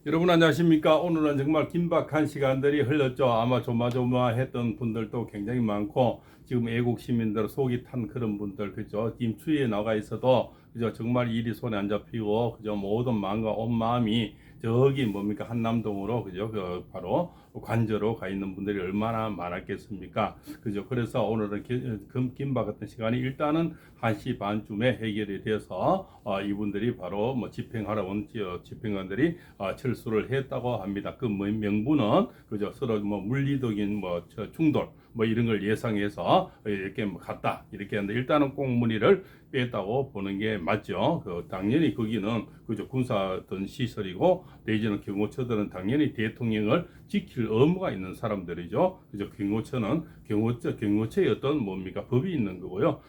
여러분 안녕하십니까? 오늘은 정말 긴박한 시간들이 흘렀죠. 아마 조마조마했던 분들도 굉장히 많고 지금 애국 시민들 속이 탄 그런 분들 그죠? 지금 추위에 나가 있어도 그죠? 정말 일이 손에 안 잡히고 그죠? 모든 마음과 온 마음이 저기 뭡니까 한남동으로 그죠? 그 바로 관저로 가 있는 분들이 얼마나 많았겠습니까? 그죠? 그래서 오늘은 긴박 같은 시간이 일단은 1시 반쯤에 해결이 돼서 이분들이 바로 뭐 집행하러 온 집행관들이 철수를 했다고 합니다. 그 명분은 그죠? 서로 뭐 물리적인 뭐 충돌 뭐 이런 걸 예상해서 이렇게 뭐 갔다 이렇게 하는데 일단은 꽁무니를 뺐다고 보는 게 맞죠. 당연히 거기는 그죠 군사든 시설이고 내지는 경호처들은 당연히 대통령을 지킬 의무가 있는 사람들이죠. 그죠 경호처는 경호처의 어떤 뭡니까 법이 있는 거고요.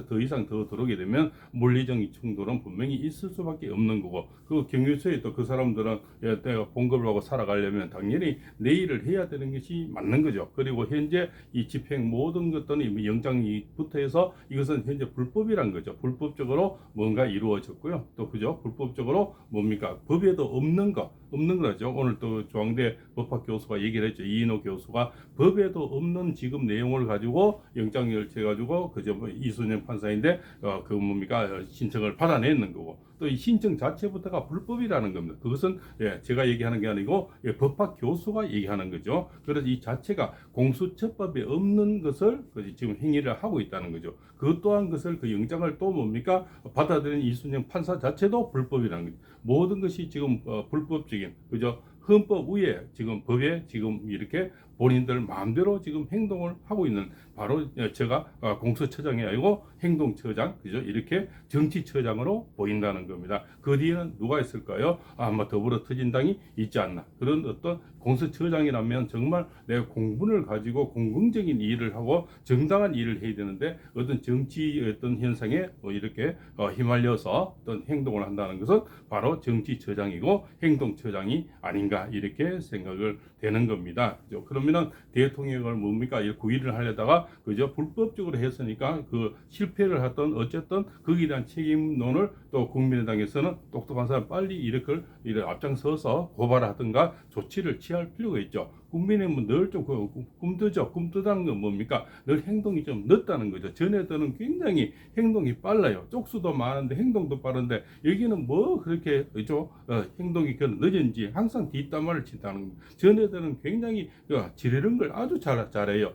더 이상 더 들어오게 되면 물리적인 충돌은 분명히 있을 수밖에 없는 거고 그 경호처에 또 그 사람들은 내가 봉급을 하고 살아가려면 당연히 내 일을 해야 되는 것이 맞는 거죠. 그리고 현재 이 집행 모든 것들은 영장부터 해서 이것은 현재 불법이란 거죠. 불법적으로 뭔가 이루어졌고요. 또 그죠? 불법적으로 뭡니까? 법에도 없는 거죠. 오늘 또 중앙대 법학 교수가 얘기를 했죠. 이인호 교수가 법에도 없는 지금 내용을 가지고 영장을 해가지고 그저 뭐 이순영 판사인데 그 뭡니까 신청을 받아내는 거고 또 이 신청 자체부터가 불법이라는 겁니다. 그것은 제가 얘기하는 게 아니고 법학 교수가 얘기하는 거죠. 그래서 이 자체가 공수처법에 없는 것을 지금 행위를 하고 있다는 거죠. 그 또한 것을 그 영장을 또 뭡니까 받아들인 이순영 판사 자체도 불법이라는 거죠. 모든 것이 지금 불법적인 그죠. 헌법 위에 지금 법에 지금 이렇게 본인들 마음대로 지금 행동을 하고 있는 바로 제가 공수처장이 아니고 행동처장 그죠 이렇게 정치처장으로 보인다는 겁니다. 그 뒤에는 누가 있을까요? 아마 더불어터진당이 있지 않나 그런 어떤 공수처장이라면 정말 내 공분을 가지고 공공적인 일을 하고 정당한 일을 해야 되는데 어떤 정치 어떤 현상에 이렇게 휘말려서 어떤 행동을 한다는 것은 바로 정치처장이고 행동처장이 아닌가 이렇게 생각을 되는 겁니다. 그죠? 그러면은 대통령을 뭡니까 구의를 하려다가 그저 불법적으로 했으니까 그 실패를 했던 어쨌든 거기에 대한 책임론을 또 국민의당에서는 똑똑한 사람 빨리 이렇게 앞장서서 고발하든가 조치를 취할 필요가 있죠. 국민의힘은 늘 좀 꿈뜨죠. 꿈뜨다는 건 뭡니까? 늘 행동이 좀 늦다는 거죠. 전에들은 굉장히 행동이 빨라요. 쪽수도 많은데 행동도 빠른데 여기는 뭐 그렇게 그죠? 행동이 늦은지 항상 뒷담화를 친다는 겁니다. 전에들은 굉장히 지르는 걸 아주 잘해요.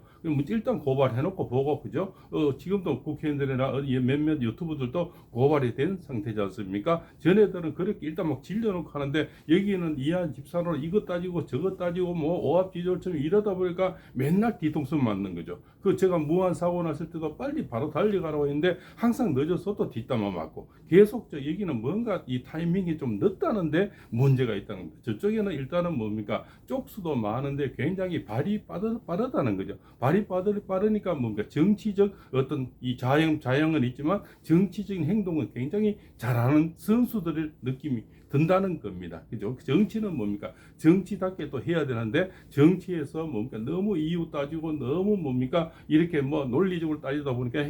일단 고발해놓고 보고 그죠? 지금도 국회의원들이나 몇몇 유튜브들도 고발이 된 상태지 않습니까? 전에들은 그렇게 일단 막 질려놓고 하는데 여기는 이한 집사로 이것 따지고 저것 따지고 뭐 오합지졸처럼 이러다 보니까 맨날 뒤통수 맞는 거죠. 그 제가 무한 사고 났을 때도 빨리 바로 달려가라고 했는데 항상 늦어서 또 뒷담화 맞고 계속 여기는 뭔가 이 타이밍이 좀 늦다는데 문제가 있다는 거죠. 저쪽에는 일단은 뭡니까 쪽수도 많은데 굉장히 발이 빠르다는 거죠. 발이 빠르니까 뭔가 정치적 어떤 이 자형은 있지만 정치적인 행동은 굉장히 잘하는 선수들의 느낌이 든다는 겁니다. 그죠? 정치는 뭡니까? 정치답게 또 해야 되는데 정치에서 뭡니까? 너무 이유 따지고 너무 뭡니까? 이렇게 뭐 논리적으로 따지다 보니까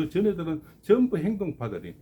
전에들은 전부 행동파들이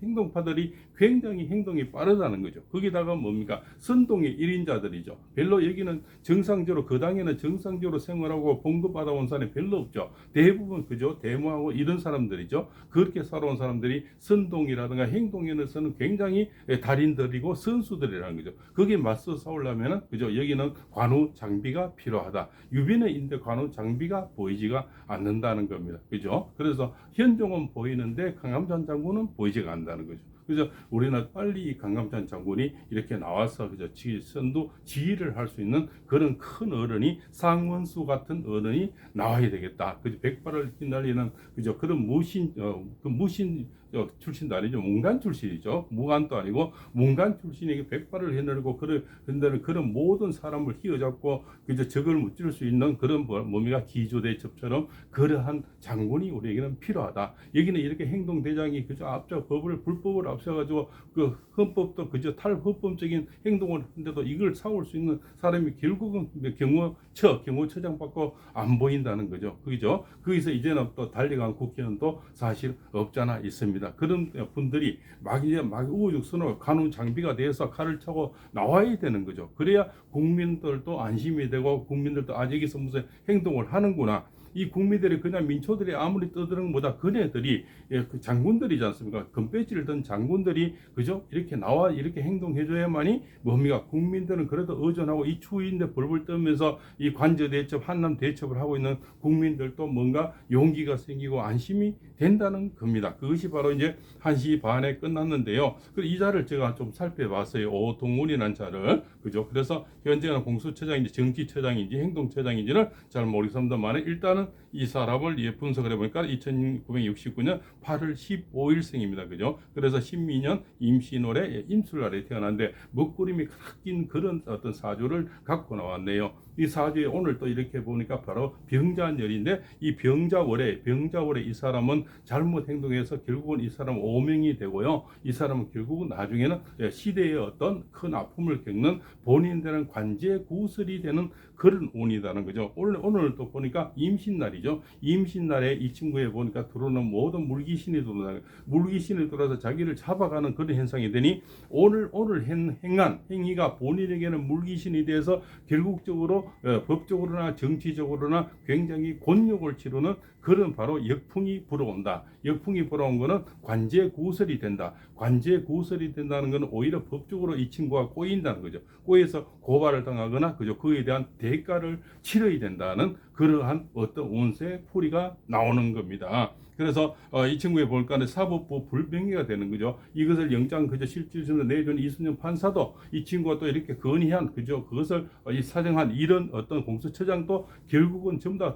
굉장히 행동이 빠르다는 거죠. 거기다가 뭡니까? 선동의 1인자들이죠. 별로 여기는 정상적으로 그 당에는 정상적으로 생활하고 봉급 받아온 사람이 별로 없죠. 대부분 그죠? 데모하고 이런 사람들이죠. 그렇게 살아온 사람들이 선동이라든가 행동에서는 굉장히 달인들이고 선수들이라는 거죠. 거기에 맞서 싸우려면은 그죠? 여기는 관우 장비가 필요하다. 유비는인데 관우 장비가 보이지가 않는다는 겁니다. 그죠? 그래서 현종은 보이는데 강감찬 장군은 보이지가 않는다는 거죠. 그래서 우리는 빨리 이 강감찬 장군이 이렇게 나와서 그저 선두 지휘를 할 수 있는 그런 큰 어른이 상원수 같은 어른이 나와야 되겠다. 그저 백발을 휘날리는 그저 그런 무신 출신도 아니죠. 문관 출신이죠. 무관도 아니고 문관 출신에게 백발을 해내고 그런 모든 사람을 휘어잡고 그저 적을 무찌를 수 있는 그런 뭡니까 기조대첩처럼 그러한 장군이 우리에게는 필요하다. 여기는 이렇게 행동대장이 그저 불법을 앞서가지고 그 헌법도 그저 탈헌법적인 행동을 하는데도 이걸 사올 수 있는 사람이 결국은 경호처장 받고 안 보인다는 거죠. 그죠? 거기서 이제는 또 달려간 국회의원도 사실 없잖아 있습니다. 겁니다. 그런 분들이 막 이제 막 우후죽순으로 간우 장비가 돼서 칼을 차고 나와야 되는 거죠. 그래야 국민들도 안심이 되고 국민들도 아 여기서 무슨 행동을 하는구나. 이 국민들이 그냥 민초들이 아무리 떠드는 것보다 그네들이 그 장군들이지 않습니까? 금배지를 든 장군들이 그죠? 이렇게 나와 이렇게 행동해줘야만이 뭡니까? 국민들은 그래도 의존하고 이 추위인데 벌벌 떨면서 이 관저 대첩, 한남 대첩을 하고 있는 국민들도 뭔가 용기가 생기고 안심이 된다는 겁니다. 그것이 바로 이제 1시 반에 끝났는데요. 이 자를 제가 좀 살펴봤어요. 오동훈이라는 자를 그죠? 그래서 현재는 공수처장인지 정치처장인지 행동처장인지는 잘 모르겠습니다만 일단은 이 사람을 분석을 해보니까 1969년 8월 15일생입니다. 그죠? 그래서 신민년 임신월에 임술날에 태어났는데 먹구름이 깎인 그런 어떤 사주를 갖고 나왔네요. 이 사주에 오늘 또 이렇게 보니까 바로 병자년인데 이 병자월에 이 사람은 잘못 행동해서 결국은 이 사람은 오명이 되고요. 이 사람은 결국은 나중에는 시대의 어떤 큰 아픔을 겪는 본인들은 관제 구설이 되는 그런 운이라는 거죠. 오늘 또 보니까 임신날이죠. 임신날에 이 친구에 보니까 들어오는 모든 물귀신이 들어오는 물귀신이 들어와서 자기를 잡아가는 그런 현상이 되니 오늘 행한 행위가 본인에게는 물귀신이 돼서 결국적으로 법적으로나 정치적으로나 굉장히 곤욕을 치르는 그런 바로 역풍이 불어온다. 역풍이 불어온 것은 관제 구설이 된다. 관제 구설이 된다는 것은 오히려 법적으로 이 친구가 꼬인다는 거죠. 꼬여서 고발을 당하거나 그죠 그에 대한 대가를 치러야 된다는 그러한 어떤 운세 풀이가 나오는 겁니다. 그래서 이 친구에 볼까는 사법부 불명예가 되는 거죠. 이것을 영장 그저 실질적으로 내준 이순영 판사도 이 친구가 또 이렇게 건의한 그죠 그것을 사정한 이런 어떤 공수처장도 결국은 전부 다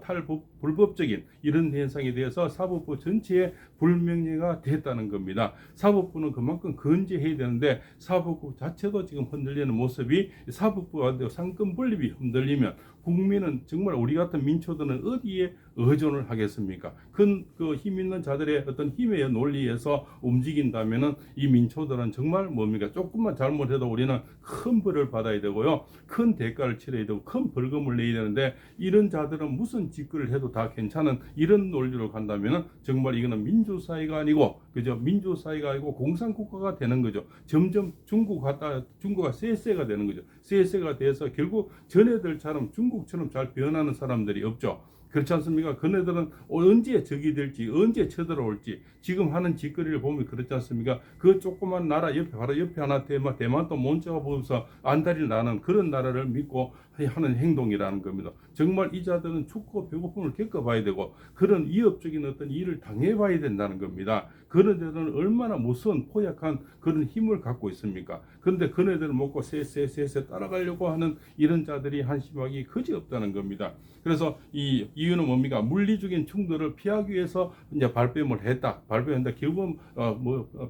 불법적인 이런 현상에 대해서 사법부 전체에 불명예가 됐다는 겁니다. 사법부는 그만큼 건재해야 되는데 사법부 자체도 지금 흔들리는 모습이 사법부와 상권 분립이 흔들리면 국민은 정말 우리 같은 민초들은 어디에 의존을 하겠습니까? 그 힘 있는 자들의 어떤 힘의 논리에서 움직인다면은 이 민초들은 정말 뭡니까? 조금만 잘못해도 우리는 큰 벌을 받아야 되고요. 큰 대가를 치러야 되고 큰 벌금을 내야 되는데 이런 자들은 무슨 짓거리를 해도 다 괜찮은 이런 논리로 간다면은 정말 이거는 민주사회가 아니고 그죠? 민주사회가 아니고 공산국가가 되는 거죠. 점점 중국가 쎄쎄가 되는 거죠. 쎄쎄가 돼서 결국 전애들처럼 중국처럼 잘 변하는 사람들이 없죠. 그렇지 않습니까? 그네들은 언제 적이 될지 언제 쳐들어올지 지금 하는 짓거리를 보면 그렇지 않습니까? 그 조그만 나라 옆에 바로 옆에 하나 대만도 먼저가 보면서 안달이 나는 그런 나라를 믿고 하는 행동이라는 겁니다. 정말 이 자들은 춥고 배고픔을 겪어봐야 되고 그런 위협적인 어떤 일을 당해봐야 된다는 겁니다. 그네들은 얼마나 무서운 포약한 그런 힘을 갖고 있습니까? 그런데 그네들을 먹고 쎄쎄 따라가려고 하는 이런 자들이 한심하기 그지없다는 겁니다. 그래서 이 이유는 뭡니까? 물리적인 충돌을 피하기 위해서 이제 발뺌을 했다. 발뺌한다. 결국은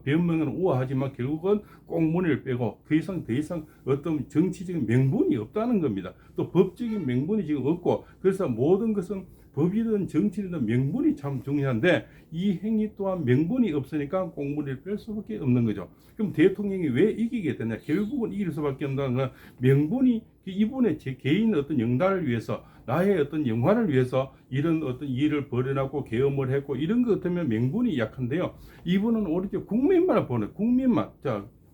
변명은 우아하지만 결국은 꽁무니를 빼고 더 이상 어떤 정치적인 명분이 없다는 겁니다. 또 법적인 명분이 지금 없고 그래서 모든 것은 법이든 정치든 명분이 참 중요한데 이 행위 또한 명분이 없으니까 꽁무니를 뺄 수밖에 없는 거죠. 그럼 대통령이 왜 이기게 되냐? 결국은 이길 수밖에 없다는 건 명분이 이분의 제 개인 어떤 영달을 위해서 나의 어떤 영화를 위해서 이런 어떤 일을 벌여놨고 계엄을 했고 이런 것 같으면 명분이 약한데요. 이분은 오히려 국민만 보내 국민만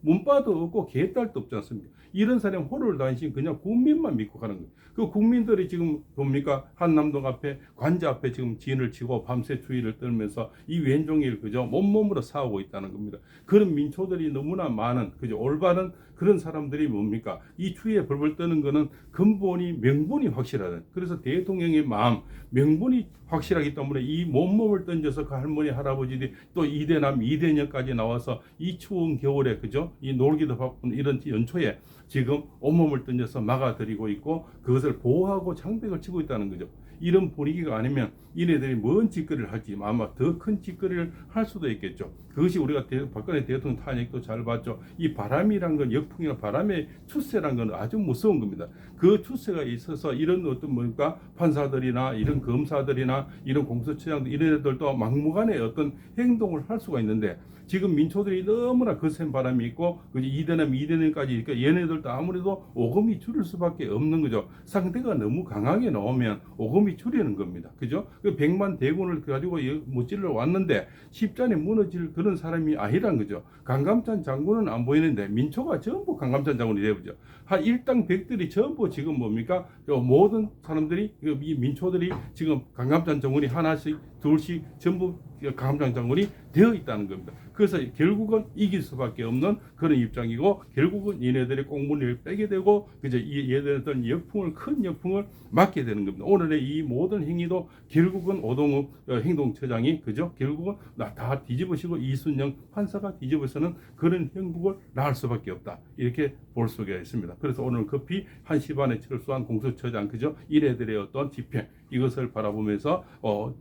문바도 없고 개딸도 없지 않습니까? 이런 사람 호를 다니신 그냥 국민만 믿고 가는 거예요. 그 국민들이 지금 봅니까? 한남동 앞에 관저 앞에 지금 진을 치고 밤새 추위를 떨면서 이 왼종일 그저 몸으로 싸우고 있다는 겁니다. 그런 민초들이 너무나 많은 그저 올바른 그런 사람들이 뭡니까? 이 추위에 벌벌 떠는 거는 근본이 명분이 확실하다. 그래서 대통령의 마음 명분이 확실하기 때문에 이 몸을 던져서 그 할머니 할아버지들이 또 이대남 이대녀까지 나와서 이 추운 겨울에 그죠? 이 놀기도 바쁜 이런 연초에 지금 온몸을 던져서 막아들이고 있고 그것을 보호하고 장벽을 치고 있다는 거죠. 이런 분위기가 아니면 이네들이 뭔 짓거리를 할지 아마 더 큰 짓거리를 할 수도 있겠죠. 그것이 우리가 박근혜 대통령 탄핵도 잘 봤죠. 이 바람이란 건 역풍이나 바람의 추세란 건 아주 무서운 겁니다. 그 추세가 있어서 이런 어떤 뭔가 판사들이나 이런 검사들이나 이런 공수처장들 이런 애들도 막무가내 어떤 행동을 할 수가 있는데 지금 민초들이 너무나 거센 바람이 있고 그지 이대남 이대남까지 그러니까 얘네들도 아무래도 오금이 줄을 수밖에 없는 거죠. 상대가 너무 강하게 나오면 오금이 줄이는 겁니다. 그죠? 그 100만 대군을 가지고 무찔러 왔는데 십잔에 무너질 그런 사람이 아니란 거죠. 강감찬 장군은 안 보이는데 민초가 전부 강감찬 장군이 되어버죠. 한 일당 백들이 전부 지금 뭡니까? 모든 사람들이 이 민초들이 지금 강감찬 장군이 하나씩 둘씩 전부 강감찬 장군이 되어 있다는 겁니다. 그래서 결국은 이길 수밖에 없는 그런 입장이고 결국은 얘네들의 꽁무니를 빼게 되고 그저 얘네들 역풍을 큰 역풍을 맞게 되는 겁니다. 오늘의 이 모든 행위도 결국은 오동욱 행동처장이 그죠? 결국은 다 뒤집으시고 이순영 판사가 뒤집어서는 그런 형국을 낳을 수밖에 없다. 이렇게 볼 수가 있습니다. 그래서 오늘 급히 1시 반에 철수한 공수처장 그죠? 이래들의 어떤 집행 이것을 바라보면서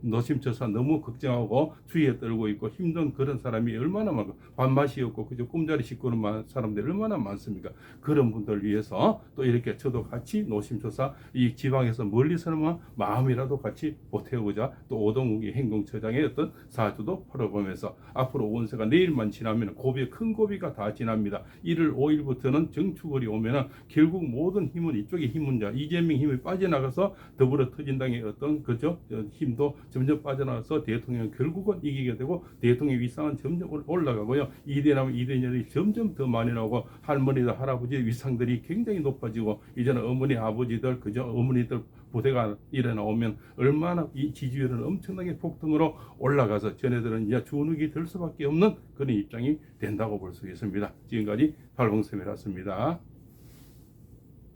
노심초사 너무 걱정하고 추위에 떨고 있고 힘든 그런 사람이 얼마나 많고 밥맛이 없고 그저 꿈자리 씻고는 사람들이 얼마나 많습니까? 그런 분들 위해서 또 이렇게 저도 같이 노심초사 이 지방에서 멀리서는 마음이라도 같이 보태보자. 또 오동욱이 행동처장의 어떤 사주도 풀어보면서 앞으로 원세가 내일만 지나면 고비 큰 고비가 다 지납니다. 1월 5일부터는 정축월이 오면은 결국 모든 힘은 이쪽에 힘은 이재명 힘이 빠져나가서 더불어 터진당의 어떤 그죠 힘도 점점 빠져나가서 대통령 결국은 이기게 되고 대통령 위상은 점점 올라가고요. 이대남 이대녀들이 점점 더 많이 나오고 할머니들 할아버지 위상들이 굉장히 높아지고 이제는 어머니 아버지들 그죠 어머니들 부대가 일어나오면 얼마나 이 지지율은 엄청나게 폭등으로 올라가서 전애들은 이제 주눅이 들 수밖에 없는 그런 입장이 된다고 볼 수 있습니다. 지금까지 발봉쌤이었습니다.